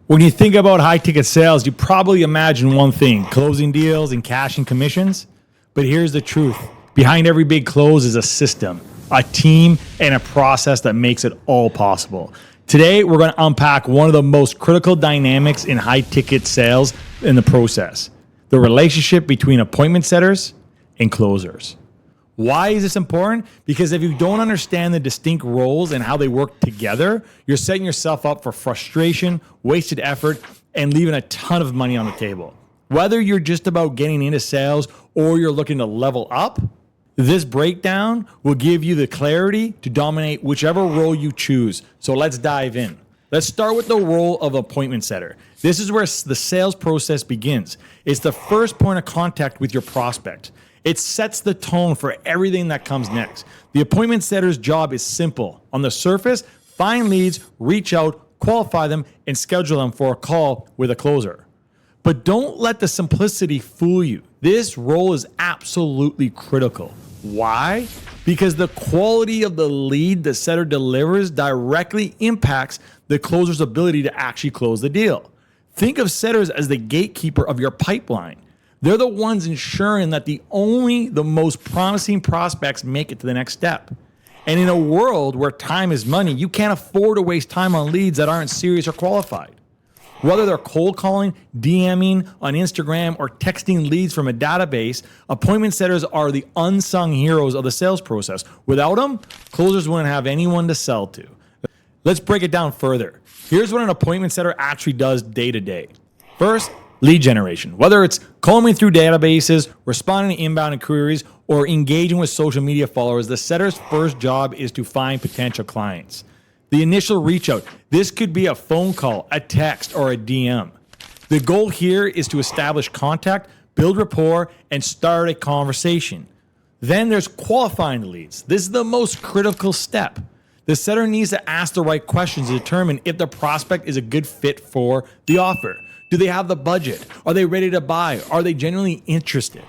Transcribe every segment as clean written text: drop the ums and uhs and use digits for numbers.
When you think about high ticket sales, you probably imagine one thing: closing deals and cashing commissions. But here's the truth. Behind every big close is a system, a team, and a process that makes it all possible. Today, we're going to unpack one of the most critical dynamics in high ticket sales in the process: the relationship between appointment setters and closers. Why is this important? Because if you don't understand the distinct roles and how they work together, you're setting yourself up for frustration, wasted effort, and leaving a ton of money on the table. Whether you're just about getting into sales or you're looking to level up, this breakdown will give you the clarity to dominate whichever role you choose. So let's dive in. Let's start with the role of appointment setter. This is where the sales process begins. It's the first point of contact with your prospect. It sets the tone for everything that comes next. The appointment setter's job is simple. On the surface, find leads, reach out, qualify them, and schedule them for a call with a closer. But don't let the simplicity fool you. This role is absolutely critical. Why? Because the quality of the lead the setter delivers directly impacts the closer's ability to actually close the deal. Think of setters as the gatekeeper of your pipeline. They're the ones ensuring that the most promising prospects make it to the next step. And in a world where time is money, you can't afford to waste time on leads that aren't serious or qualified. Whether they're cold calling, DMing on Instagram, or texting leads from a database, appointment setters are the unsung heroes of the sales process. Without them, closers wouldn't have anyone to sell to. Let's break it down further. Here's what an appointment setter actually does day to day. First, lead generation. Whether it's combing through databases, responding to inbound inquiries, or engaging with social media followers, the setter's first job is to find potential clients. The initial reach out. This could be a phone call, a text, or a DM. The goal here is to establish contact, build rapport, and start a conversation. Then there's qualifying the leads. This is the most critical step. The setter needs to ask the right questions to determine if the prospect is a good fit for the offer. Do they have the budget? Are they ready to buy? Are they genuinely interested?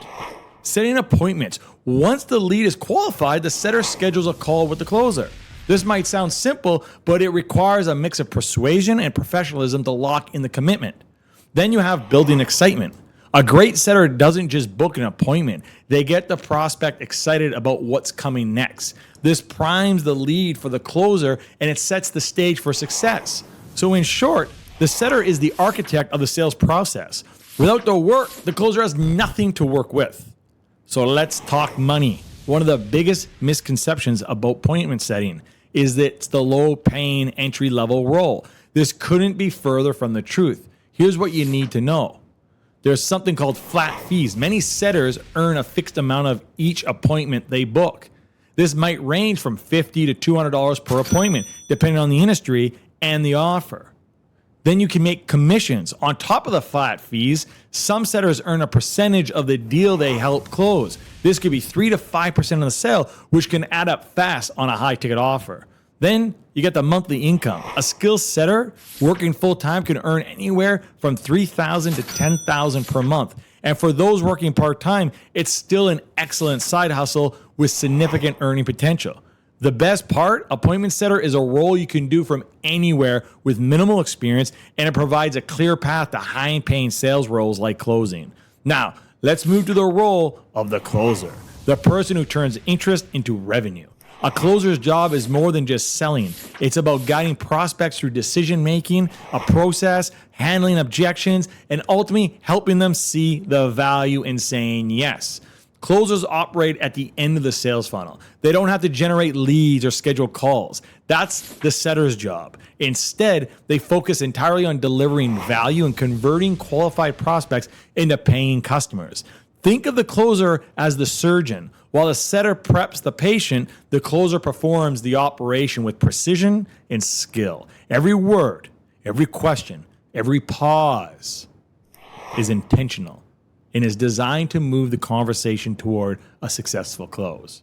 Setting appointments. Once the lead is qualified, the setter schedules a call with the closer. This might sound simple, but it requires a mix of persuasion and professionalism to lock in the commitment. Then you have building excitement. A great setter doesn't just book an appointment. They get the prospect excited about what's coming next. This primes the lead for the closer, and it sets the stage for success. So in short, the setter is the architect of the sales process. Without the work, the closer has nothing to work with. So let's talk money. One of the biggest misconceptions about appointment setting is that it's the low-paying entry-level role. This couldn't be further from the truth. Here's what you need to know. There's something called flat fees. Many setters earn a fixed amount of each appointment they book. This might range from $50 to $200 per appointment, depending on the industry and the offer. Then you can make commissions. On top of the flat fees, some setters earn a percentage of the deal they help close. This could be 3 to 5% of the sale, which can add up fast on a high ticket offer. Then you get the monthly income. A skilled setter working full time can earn anywhere from $3,000 to $10,000 per month. And for those working part time, it's still an excellent side hustle with significant earning potential. The best part, appointment setter is a role you can do from anywhere with minimal experience, and it provides a clear path to high-paying sales roles like closing. Now, let's move to the role of the closer, the person who turns interest into revenue. A closer's job is more than just selling. It's about guiding prospects through decision-making, a process, handling objections, and ultimately helping them see the value in saying yes. Closers operate at the end of the sales funnel. They don't have to generate leads or schedule calls. That's the setter's job. Instead, they focus entirely on delivering value and converting qualified prospects into paying customers. Think of the closer as the surgeon. While the setter preps the patient, the closer performs the operation with precision and skill. Every word, every question, every pause is intentional and is designed to move the conversation toward a successful close.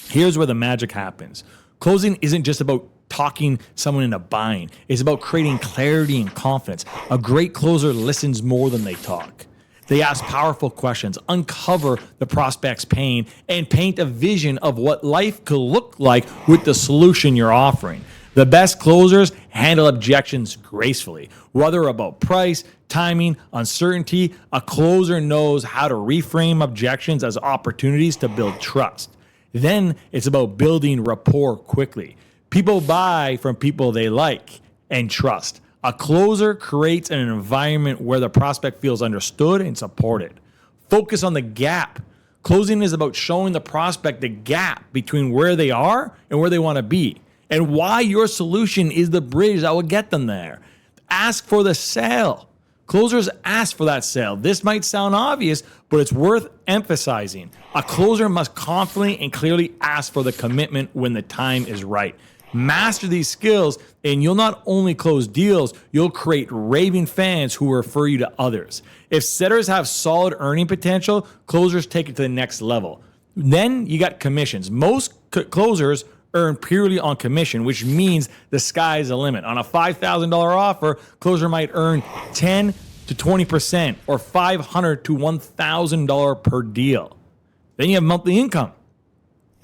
Here's where the magic happens. Closing isn't just about talking someone into buying. It's about creating clarity and confidence. A great closer listens more than they talk. They ask powerful questions, uncover the prospect's pain, and paint a vision of what life could look like with the solution you're offering. The best closers handle objections gracefully. Whether about price, timing, uncertainty, a closer knows how to reframe objections as opportunities to build trust. Then it's about building rapport quickly. People buy from people they like and trust. A closer creates an environment where the prospect feels understood and supported. Focus on the gap. Closing is about showing the prospect the gap between where they are and where they want to be, and why your solution is the bridge that will get them there. Ask for the sale. Closers ask for that sale. This might sound obvious, but it's worth emphasizing. A closer must confidently and clearly ask for the commitment when the time is right. Master these skills, and you'll not only close deals, you'll create raving fans who refer you to others. If setters have solid earning potential, closers take it to the next level. Then you got commissions. Most closers earn purely on commission, which means the sky's the limit. On a $5,000 offer, closer might earn 10 to 20% or $500 to $1,000 per deal. Then you have monthly income.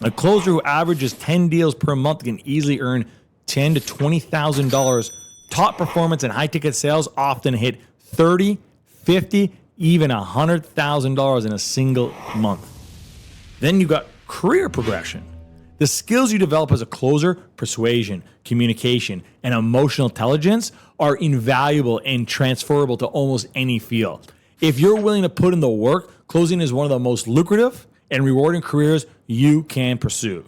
A closer who averages 10 deals per month can easily earn $10,000 to $20,000. Top performance and high ticket sales often hit $30,000, $50,000, even $100,000 in a single month. Then you got career progression. The skills you develop as a closer, persuasion, communication, and emotional intelligence are invaluable and transferable to almost any field. If you're willing to put in the work, closing is one of the most lucrative and rewarding careers you can pursue.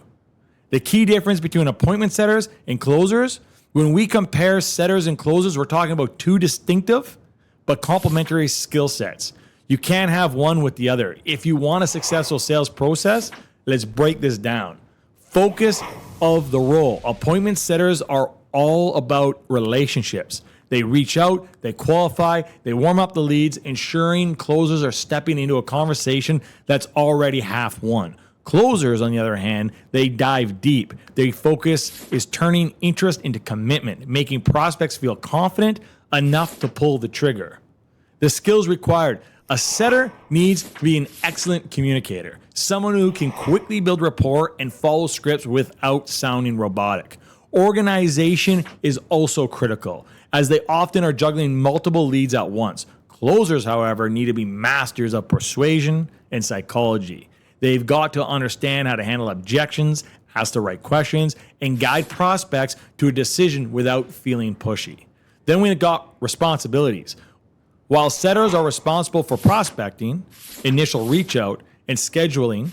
The key difference between appointment setters and closers, when we compare setters and closers, we're talking about two distinctive but complementary skill sets. You can't have one with the other. If you want a successful sales process, let's break this down. Focus of the role. Appointment setters are all about relationships. They reach out, they qualify, they warm up the leads, ensuring closers are stepping into a conversation that's already half won. Closers, on the other hand, they dive deep. Their focus is turning interest into commitment, making prospects feel confident enough to pull the trigger. The skills required. A setter needs to be an excellent communicator, someone who can quickly build rapport and follow scripts without sounding robotic. Organization is also critical, as they often are juggling multiple leads at once. Closers, however, need to be masters of persuasion and psychology. They've got to understand how to handle objections, ask the right questions, and guide prospects to a decision without feeling pushy. Then we've got responsibilities. While setters are responsible for prospecting, initial reach out, and scheduling,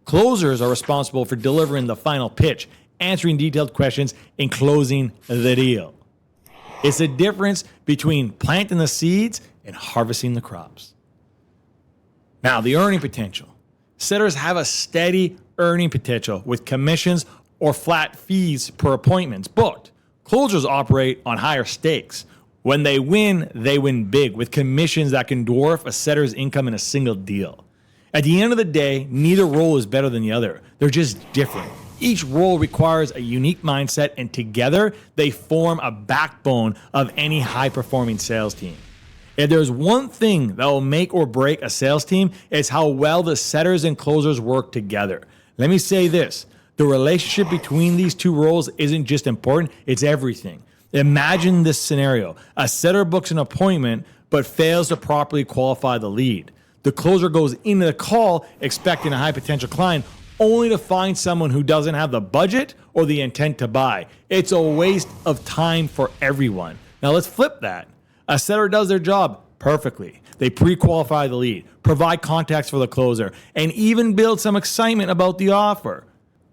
closers are responsible for delivering the final pitch, answering detailed questions, and closing the deal. It's the difference between planting the seeds and harvesting the crops. Now, the earning potential. Setters have a steady earning potential with commissions or flat fees per appointments booked. Closers operate on higher stakes. When they win big with commissions that can dwarf a setter's income in a single deal. At the end of the day, neither role is better than the other. They're just different. Each role requires a unique mindset, and together they form a backbone of any high-performing sales team. If there's one thing that will make or break a sales team, it's how well the setters and closers work together. Let me say this. The relationship between these two roles isn't just important, it's everything. Imagine this scenario. A setter books an appointment but fails to properly qualify the lead. The closer goes into the call expecting a high potential client only to find someone who doesn't have the budget or the intent to buy. It's a waste of time for everyone. Now let's flip that. A setter does their job perfectly. They pre-qualify the lead, provide context for the closer, and even build some excitement about the offer.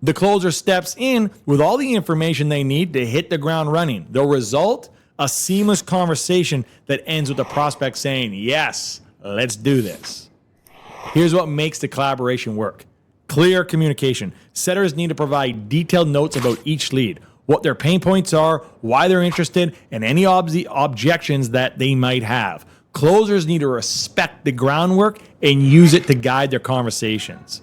The closer steps in with all the information they need to hit the ground running. The result? A seamless conversation that ends with the prospect saying, yes, let's do this. Here's what makes the collaboration work. Clear communication. Setters need to provide detailed notes about each lead, what their pain points are, why they're interested, and any objections that they might have. Closers need to respect the groundwork and use it to guide their conversations.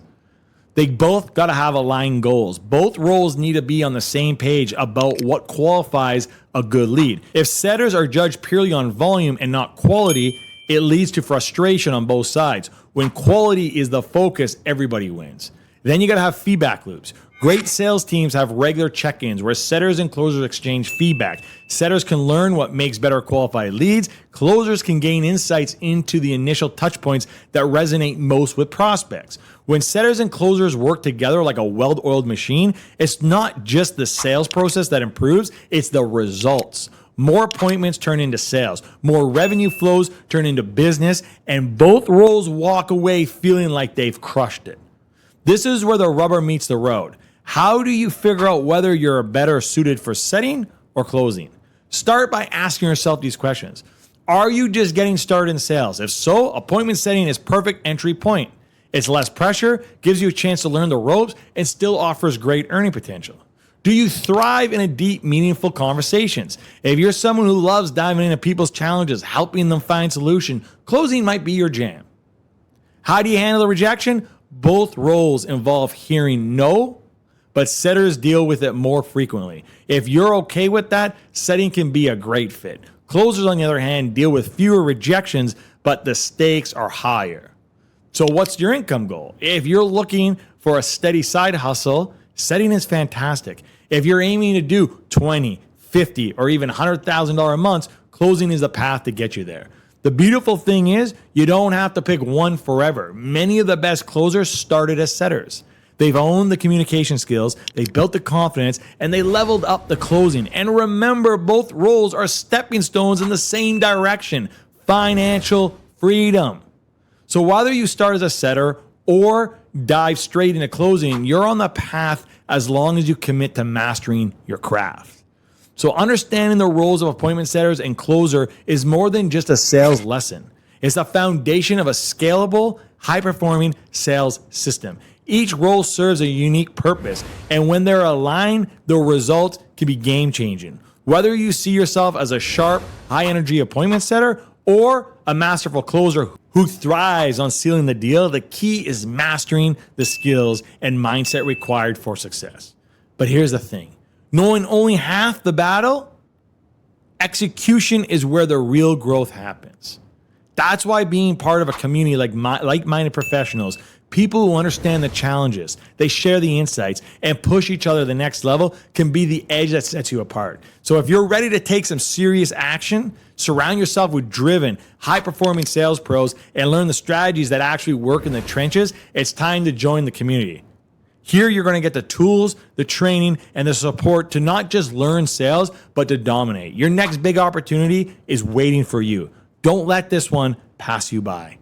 They both got to have aligned goals. Both roles need to be on the same page about what qualifies a good lead. If setters are judged purely on volume and not quality, it leads to frustration on both sides. When quality is the focus, everybody wins. Then you got to have feedback loops. Great sales teams have regular check-ins where setters and closers exchange feedback. Setters can learn what makes better qualified leads. Closers can gain insights into the initial touch points that resonate most with prospects. When setters and closers work together like a well-oiled machine, it's not just the sales process that improves, it's the results. More appointments turn into sales, more revenue flows turn into business, and both roles walk away feeling like they've crushed it. This is where the rubber meets the road. How do you figure out whether you're better suited for setting or closing? Start by asking yourself these questions. Are you just getting started in sales? If so, appointment setting is perfect entry point. It's less pressure, gives you a chance to learn the ropes, and still offers great earning potential. Do you thrive in a deep, meaningful conversations? If you're someone who loves diving into people's challenges, helping them find solution, closing might be your jam. How do you handle the rejection? Both roles involve hearing no, but setters deal with it more frequently. If you're okay with that, setting can be a great fit. Closers, on the other hand, deal with fewer rejections, but the stakes are higher. So what's your income goal? If you're looking for a steady side hustle, setting is fantastic. If you're aiming to do $20, $50, or even $100,000 a month, closing is the path to get you there. The beautiful thing is you don't have to pick one forever. Many of the best closers started as setters. They've owned the communication skills, they built the confidence, and they leveled up the closing. And remember, both roles are stepping stones in the same direction: financial freedom. So whether you start as a setter or dive straight into closing, you're on the path as long as you commit to mastering your craft. So understanding the roles of appointment setters and closer is more than just a sales lesson. It's the foundation of a scalable, high-performing sales system. Each role serves a unique purpose, and when they're aligned, the result can be game-changing. Whether you see yourself as a sharp, high-energy appointment setter or a masterful closer who thrives on sealing the deal, the key is mastering the skills and mindset required for success. But here's the thing. Knowing only half the battle, execution is where the real growth happens. That's why being part of a community like-minded professionals, people who understand the challenges, they share the insights, and push each other to the next level can be the edge that sets you apart. So if you're ready to take some serious action, surround yourself with driven, high-performing sales pros and learn the strategies that actually work in the trenches, it's time to join the community. Here you're going to get the tools, the training, and the support to not just learn sales, but to dominate. Your next big opportunity is waiting for you. Don't let this one pass you by.